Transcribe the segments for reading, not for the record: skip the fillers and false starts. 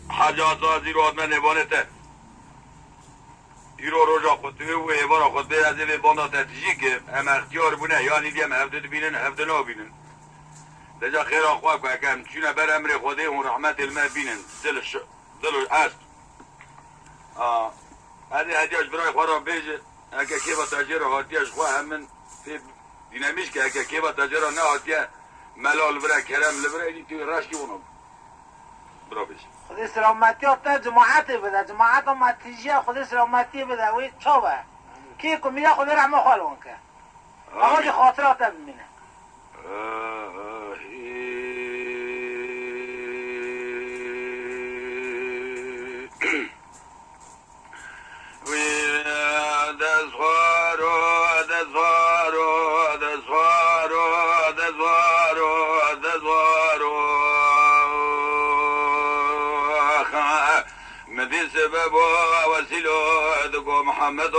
حجاز زیر آدم نبانته ایرو روژا خود توی و ایوارا خود به از این باندات تجیه که هم اختیار بونه یعنی دیم هفته بینن هفته نبینن لجا خیر آخواه که اکم چونه بر امر خوده و رحمت علمه بینن دلش هست هذه هدیاش برای خواه را بیجه اگه که با تاجر هاتیاش خواه همین دینامیش که اگه که با تاجر نه هاتیه ملال برای کرم لبره اینی توی رشکی اونم برا بیشه خود سلامتی آتا جماعتی بده جماعت هم متیجی خود سلامتی بده وی چاوه کی کمیه خود رحمه خالون که آقا دی خاطرات ببینه محمد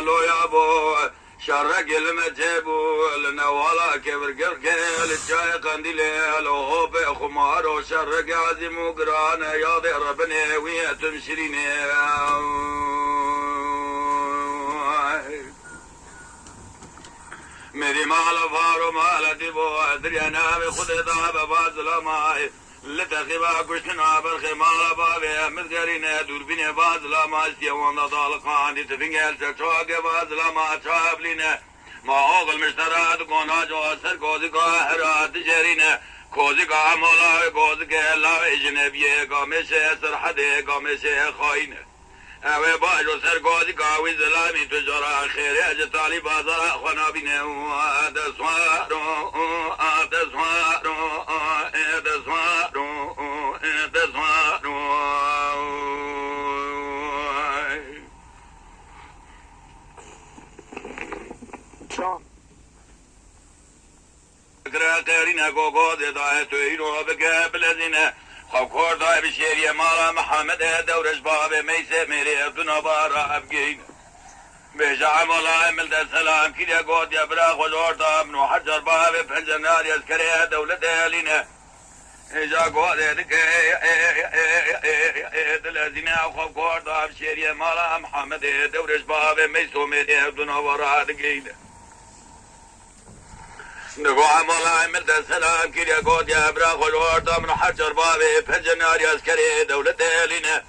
لو يابو شرق المجيبو لنوالا كبر قرقل الجاي قنديل لو هو بخمار وشرق عزيم وقران يا ذي ربنا ويتم شيرين مدي مال فارو مال ديبو ادري انا بخد ذهب فازل ماي لتخيبا كشتنا بالخمال بابي مذكرين دوربين فازلا ما استيوانا ضالقان دي تفنجل تشواق فازلا ما تشابلين ما اوغل مشترات قونا جو اثر كوزي قاهرات جرين كوزي قا مولا كوزي كلا اجنبيه قامشه سرحده قامشه خاينه اوه باجو سر كوزي قاوي زلامي تجارة خير اج طالي بازار خوانا بينه دسوارو دسوارو دسوارو دسوارو قرينا قوقو دي داعي تويرو بقى بلدنا خوكور داعي بشيريا مالا محمد دورش بابي ميسي ميري ابدنا بارا ابقين بيجا مولا ملد السلام كده قود يا برا خجور دام وحجر بابي فنجنار يسكري دولة لنا إجا قود يدك دلزنا خوكور دام شيريا مالا محمد دورش بابي ميسو ميري ابدنا بارا ابقين نگو عمالا ملد السلام كده قود يا برا خجور دام وحجر بابي فنجنار يسكري دولة لنا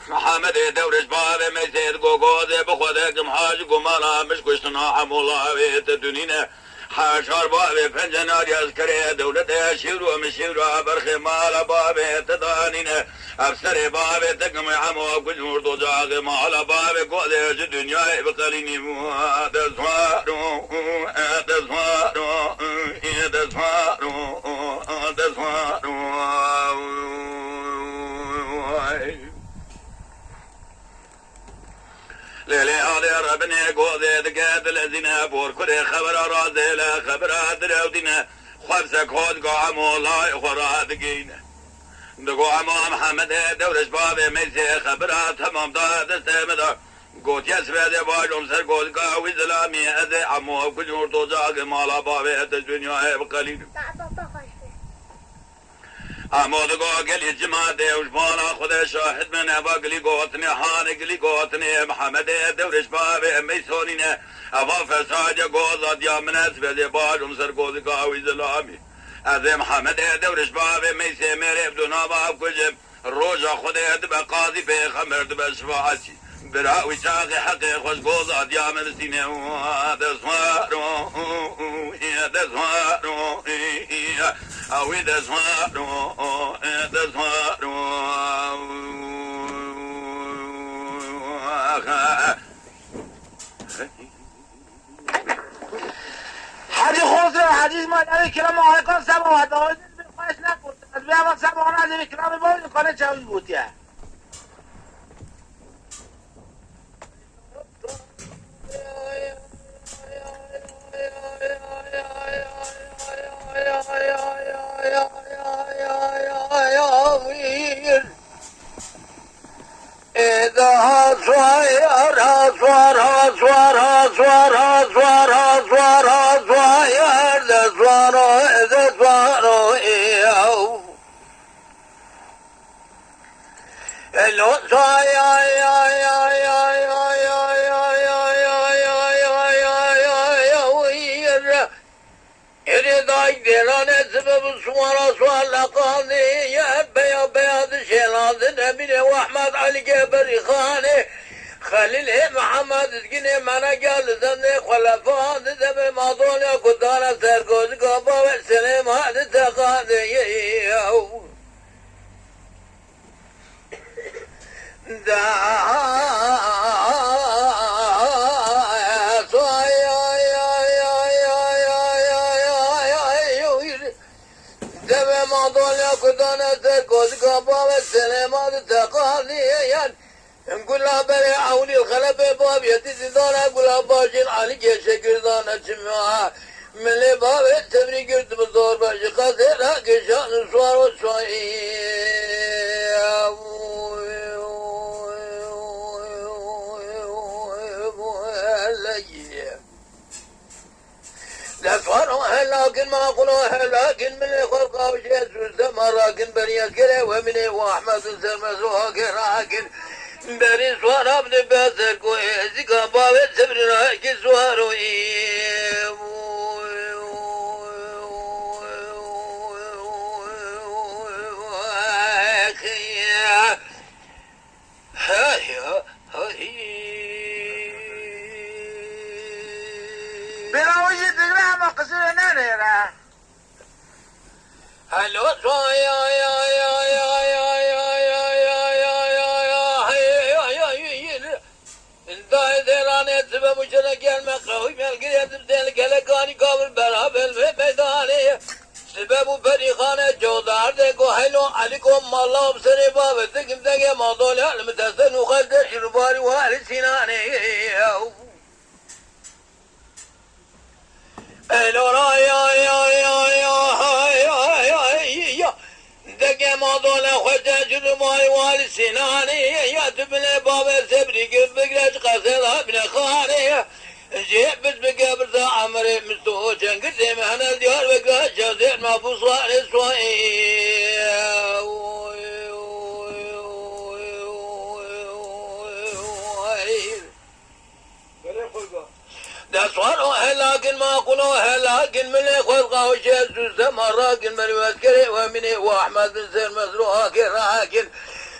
محمد دورش بابه میسید گوگوزه بخوده کم حاج گمالا مش کشتنا حمولا ویت دنینه حاشار بابه پنجناری از کره دولت شیرو مشیرو برخ مالا بابه تدانینه افسر بابه تکم عمو کجور دو جاگ مالا بابه گوزه جو دنیای بقلینی دزوارو دزوارو دزوارو دزوارو ليلي هذا ربنا قوذي دقات الذين بور كل خبر رازي لا خبر درودنا خبسك خود قام والله خرا دقينا دقو عمو محمد دورش بابي ميسي خبرات تمام دا دستمدا قوت يسفيد باجم سر قوت قاوي زلامي اذي عمو كجور توجاق مالا بابي الدنيا بقليل امود گو گلی جماعت وجبانا خدا شاهد من ابا گلی گوتنی هان گلی گوتنی محمد دورش باب میسونینه ابا فساد گوز دیا منس به باجم سر گوز قاوی زلامی از محمد دورش باب میسه میره بدون باب کجم روزا خدا دب قاضی به خمر دب شفاعتی براوی چاق حق خوش گوز دیا من سینه دسوارو دسوارو اوی دسوارو دسوارو حاجی خسرو حدیث مادر کرام آقای کن سبا و داوید خواهش نکرد از بیا وقت سبا آن از این کرام باید کنه چاوی بودیه خليل محمد سكيني مانا قال زني خلفان دم ماضون كدانا سرقوز قبا والسلام هذا تقاضي نقول له بري عولي الخلفة باب يتي دانا قول باشين علي جيش كردانا جمعها من اللي باب تبري قرد بزور باشي قصيرها كشان سوار وسوائي دفعنا لكن ما قلوها لكن من الخلق وشيء سما راكن بني أسكري ومن وأحمد سلمسوها كراكن بني سوار ابن باسر كويسي كباب سبرنا كسوارو بلا وجه تقرأ ما قصر ناريرا هلو صايا يا يا يا يا يا يا يا يا يا يا انت ذرانه سبب مشرك المقروي ملقيت بدل كلكاني قبل برابل في ميداني سبب فريقان جودار دكو هلو عليكم الله بسري باب تكم تكي موضوع المتسن وخد شرباري وهل سناني هلو يا يا يا يا دكي موضوع خد شرباري وهل سناني يا تبني باب سبري قد بقرش قصيرها من خاني جيب بس بقبر ذا عمري مستوجن قد مهنا الديار بقى جازير ما بوصان اسوائي دسوانو لكن ما قلوها لكن من خلقه وشيء زمراكن من وذكري ومني واحمد سر مزروها كراكن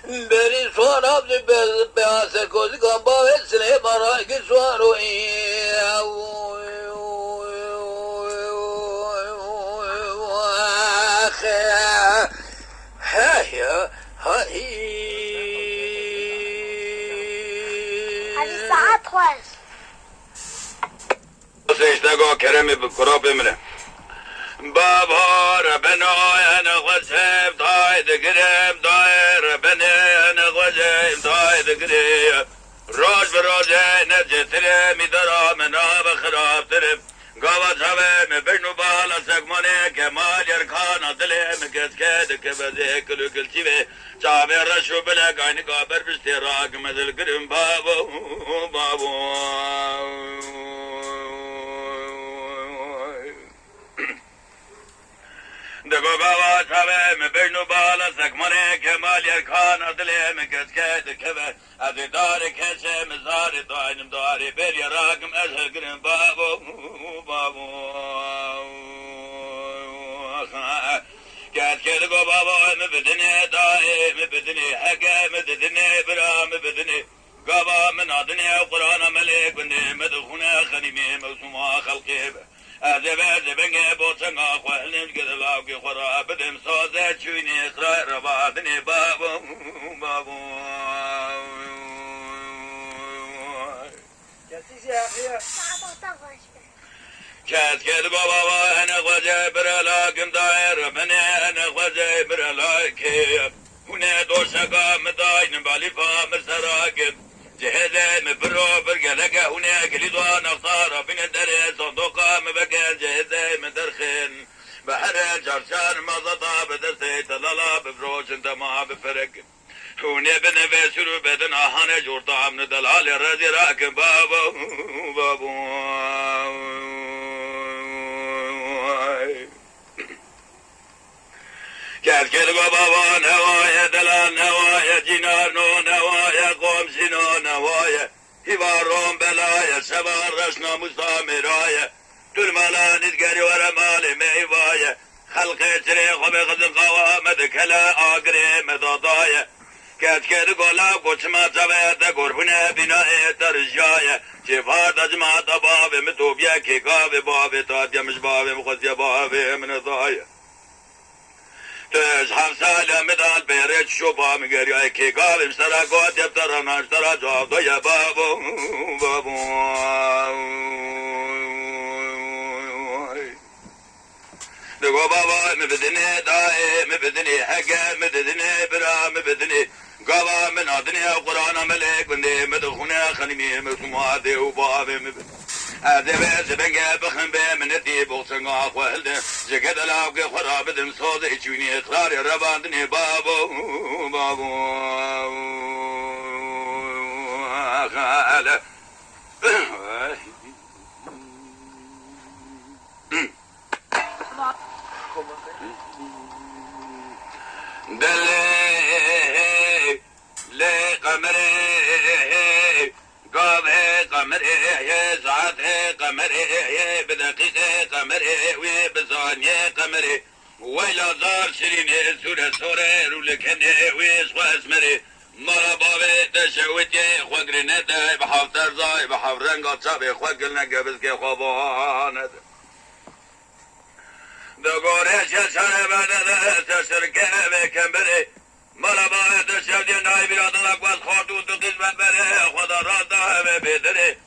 بری سوار ابن بیاسر کوزی کام باید سنه برای که سوارو هذه ساعات خواهش سيشتاقو كرمي بكراب منه بابا ربنا انا غزيب طايد قريب داير ربنا انا غزيب طايد قريب روج بروجي نجي ترمي درا منا بخراب ترم قوات شوي بجنو بالا سقماني كمال يركان دلي مكسكد كبزي كلو كل شيء شعبي رشو بلا قايني قابر بشتراك مثل قرم بابو بابو دگو گاوا چاوه مبینو بالا سکمانه کمال یرکان ادله مکسکت کبه از دار کشه مزار داینم داری بر یراکم ازهر گرم بابو بابو کسکت گو بابا مبدنه دای مبدنه حقه مددنه برا مبدنه گاوا من آدنه قرآن ملک بنده مدخونه خنیمه مصوما خلقه أزباد بنجي بوسنا خوالن قدلاو كي خرا بدم صوزة شويني إسرائيل ربادني بابو بابو كاس كد بابا أنا غزي برلاكم داير مني أنا غزي برلاكي هنا دوشكا مداين بالي فام سراكم جهزة مبرو برقلقة هنا كليدوا نختار بين الدرس صندوقة مبقى جهزة مدرخن بحر جرشان مزطا بدرسي تلالا بفروش انت ما بفرق هنا بنفسرو بدن آهان جورتا من دلال رزي راكن بابو بابو كالكل بابا نوايا دلال نوايا جنار نو نوای هیوارون بلای سوار رشنا مستامرای تلمالا ندگری ورمال میوای خلق تری خوب غزن قوامد کلا آگری مدادای کت کت گلا گوچما زوید گربونه بینای ترجای جفار دجما تباب متوبیا کی گاب باب تادیمش باب مخزی باب من ضای تش هم سال مدال بیرت شوبا مگریای کی گاب مسترا گوت یبتر ناشترا جواب دوی بابو بابو دگو بابا مبدنی دای مبدنی حقه مبدنی برا مبدنی قوا من أدنى قرآن ملك وندي مدخونه خنمي مسماده وبابه مبدني أذبه زبنجة بخن به من الدي بوسنجا أخوالد زكد الأوج خراب دم صوت إجوني إقرار رباندني بابو بابو خاله دلي لي قمري قاضي قمري ساعتي قمري بدقيقة قمري وبثانية قمري ويلا زار شريني سورة سورة رولكني ويسوى اسمري مرا بابي تشوتي خوغرنتا بحفتر زاي بحفرنقا تشابي خوغلنا قبل كي خوابانا دقوريش يسر بدد تشركه بكمبري مرا بابي تشوتي ناي بلادنا قوز خاطو تقزمت بري خدا رادا بدري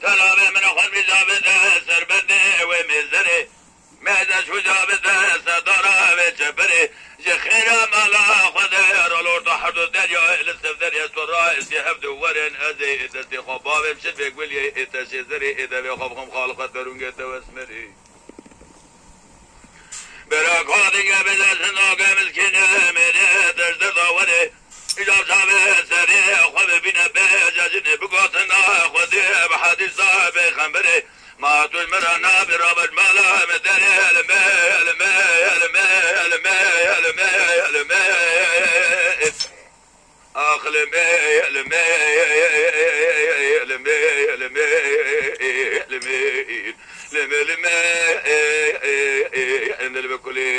تلابي من خود بزابده سربده ومزري مهدش وجابده صدارة بجبري جخيرا مالا خده رولور تحرد الدريا لسف دريا سراء سيحف دوارن ازي اتسي خباب مشد بيقولي اتسي زري اذا بيخبخم خالقات برونجة واسمري براك هادنگه بزرسن آقا مسكينه منه تجدر داوره اجاب شابه سري خواب بينه بجاجنه بقاتنا خودي بحديثة بخنبري ما تجمرنا برابط مالا مدري المي المي المي المي المي المي أخلمي المي المي المي المي المي المي عند البكولي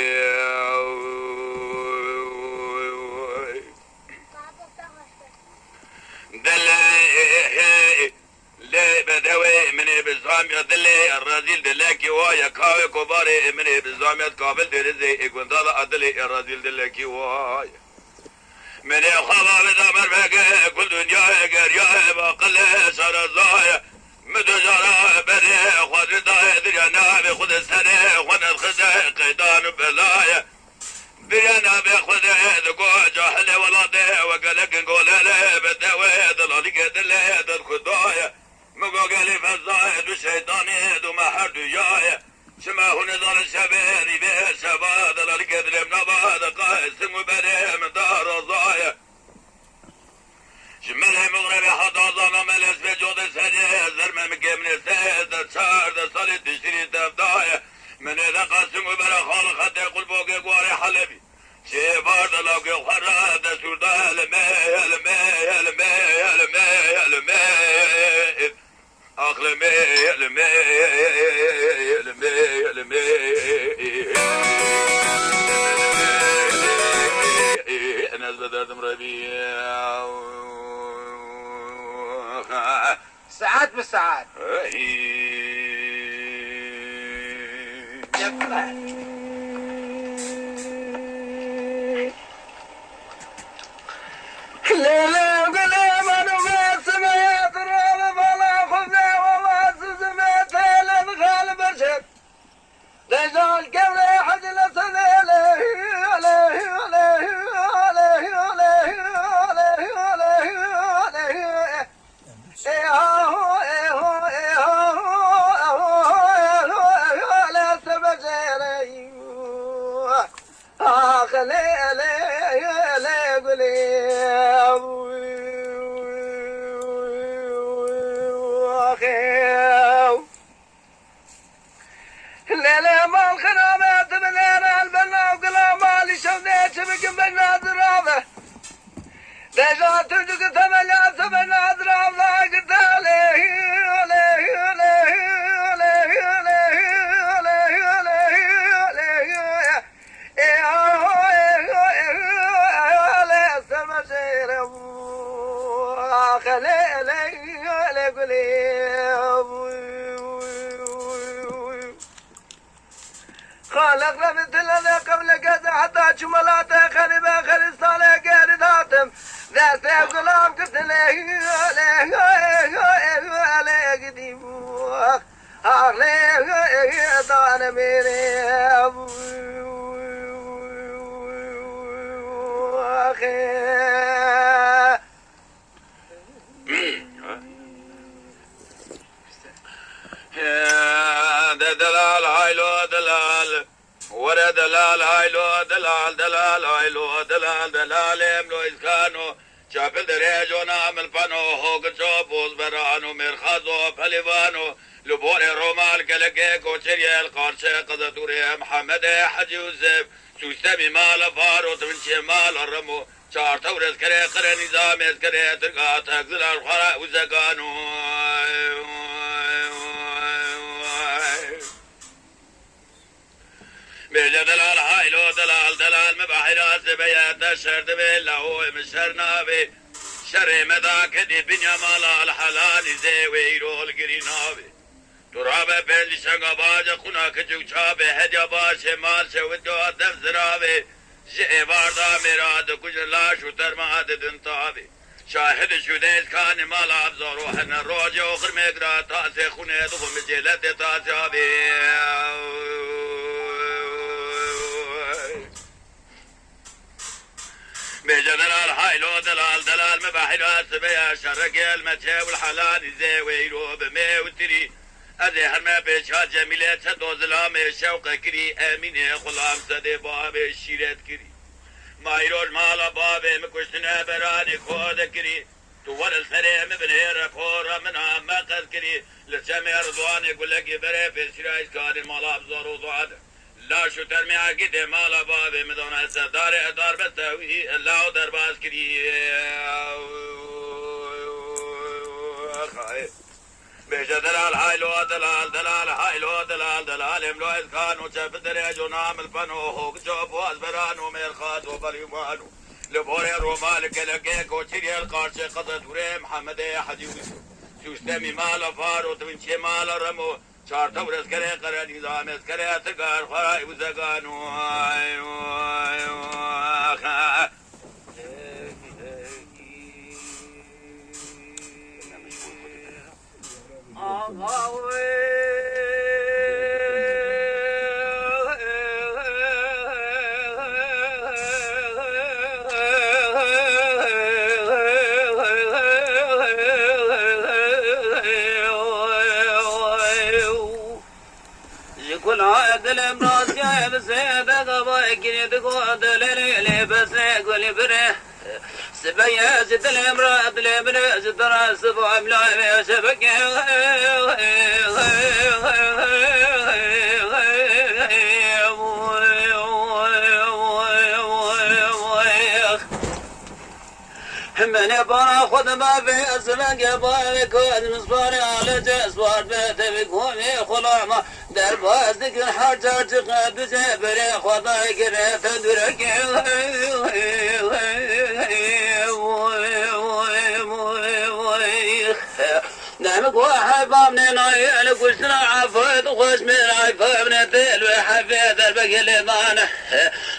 دلي لي بدوي مني بزامي دلي الرزيل دلكي ويا كاوي كباري مني بزامي قابل درزي اقوندال ادلي الرزيل دلكي ويا مني خلا بدمر بقى كل دنيا قريا باقل سر الزايا مدجارا بري خود داي دريانا بخود السنة خود الخزة قيدان بلايا بريانا بخود دقو جاهل ولاده وقالك نقول له بدوي دلالك دلي دل خدايا مقاقلي فالزايد والشيطاني دو محر دجايا شما هو نظر الشبيري بيه شبا دلالك دلم نبا دقائد سمو بري من دار الزايا شمله مغربي حتى ظلم الاسم جود سري زرمه مكمن السيد شهر ده صالي تشتري تبدايا من اذا قاسم وبرا خالق حتى يقول بوقي قواري حلبي شي بارد لوقي وخرا ده سوردا المي المي المي المي المي اخلمي المي المي المي الناس بدردم ربيع ساعات بالساعات ليلة قليمة نبات سميت رابط ولا خفنا وما سميت لنخال برشد رجال قبل حد لسنيله عليه عليه عليه عليه عليه عليه ايهو ايهو ايهو على سبجيري اخلي لي قولي ليلة ما الخرامات بنينا البنا وقلا مالي شونيت بقم بنا ذرافة ليش ترجك ثمانية سبنا ذرافة خلي خالق رمت لنا قبل كذا حتى شملاته خلي خلي صالح قارد هاتم ذا سيف غلام قلت له قديم دانا ميري دلال هايلو دلال ورا دلال هايلو دلال دلال هايلو دلال دلال املو اسكانو شافل دريجو نعمل فانو هوك شوبوز برانو مرخازو فليفانو لبور رومال كلكي كوشري القارشة قدتوري محمد حج يوسف سوستمي مال فارو تمنشي مال الرمو شار تورس كري قرى نظام اسكري ترقى تاكزل الخراء وزقانو بيجا دلال هايلو دلال دلال مباحرات زبيات الشرد بالله مشرنا بي شر مدا كدي بنيا مالا الحلال زيويرو القرينابي ترابه بلي شنگا باجا خنا كجو چابه هديا باش مال شودو ادف زرابه جئ واردا مراد کچھ لاش اتر ماد دنتابه شاهد شدیز کان مال ابزار و حن روج اخر مگرا تاس خونه دو مجلت تاسابه بيجا دلال هايلو دلال دلال مباحرات سبيا شرق المتى والحلال زي ويلو بمي وتري أذي هرما بيشها جميلة تدو ظلام شوق كري أمين غلام سدي باب الشيرات كري ما يروج مالا باب مكشتنا براني خود كري تور السريم بنهر فورا منها مقص كري لسمي رضوان يقول لك بري في سرايس كان المالا بزار وضعاد لا شو ترمي عقيد مالا باب مدون السدار ادار بستوي الله درباز كري بيجا دلال هايلو دلال دلال هايلو دلال دلال املو اسكان وشاف دريجو نعمل فنو هوك شوف وازبرانو ميرخات وبريمانو لبوري رومال كلكيك وشري القارش قصد وري محمد حجي سوستمي مال فارو تبنشي مال رمو شار تورس كري قرى نظام اسكري تقار خراي وزقانو يقول عاد الامراض جايب سيدك بايكين تقول دليل بس يقول بره سبيا زد الامراض الامراض زد راس سبع ملايم سبك من برا خد ما في اسمك بارك المصبار على جسوار بيت بكون خلعمه در بازدك الحجر تقاد جبري خدا يقرا تدرك نعمك واحد بامني نايل قشنا عفيت وخش من عفا من الدل وحفيت البقي لمانح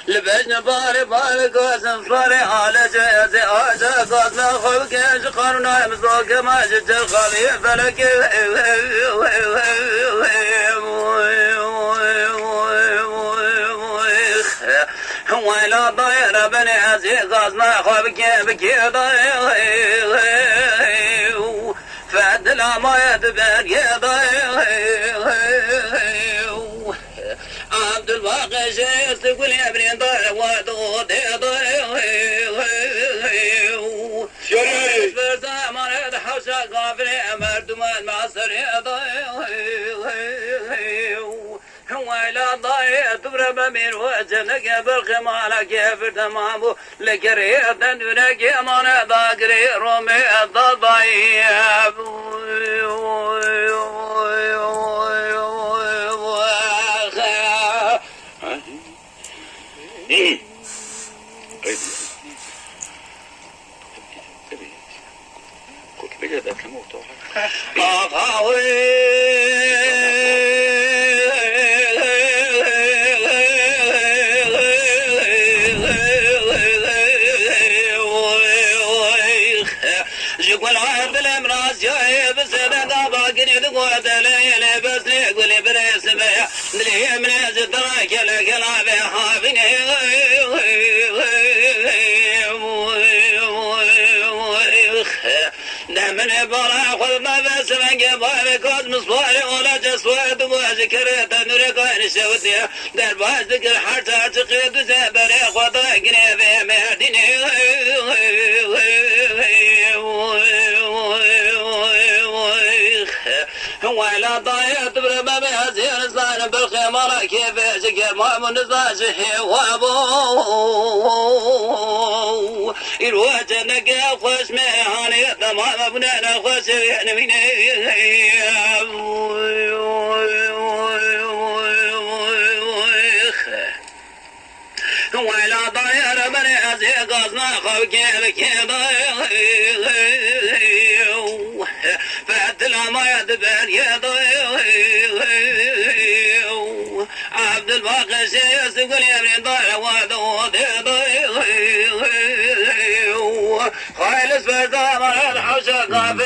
لبجنا باري باري قاسم صاري على جازي آجا قاسم خلق يشقرنا مصدوك ما جج الخلي فلك ويلا ضير بني عزي قاسم خلق بكي ضير فعدل ما يدبر يضيع عبد الواقع شيخ تقول يا ابني ضيع وضغط يضيع شريف برزا مريض حوشا غافري مردمان معصر يضيع ويلا ضايع تضرب من وجهك بالخمالة كيف تمامو لكريه تندونك يمانا ضاقري رومي الضضايا بجد موتو يقول عبد الامراض جاي بس انا باقي تقول دليل بس يقول بريس بيا اللي من الدراك لا كلام حافني من برا خذ ما بس من قبل كوز مصواري ولا جسوات وذكرت نرقان سودي درباز ذكر حتى تقيد زبري خضاقني في مهدني ولا ضايعت برما بهزين صار بالخمر كيف ذكر ما من زاجه وابو الوجه نقا خوش مهاني تمام ابننا خوش يعني من ولا ضايع من هزين قصنا خو كيف كذا فاتلا ما يدبر عبد الباقي سيس يقول يا ابن ضايع ودود خالص فرزا مرد حوشة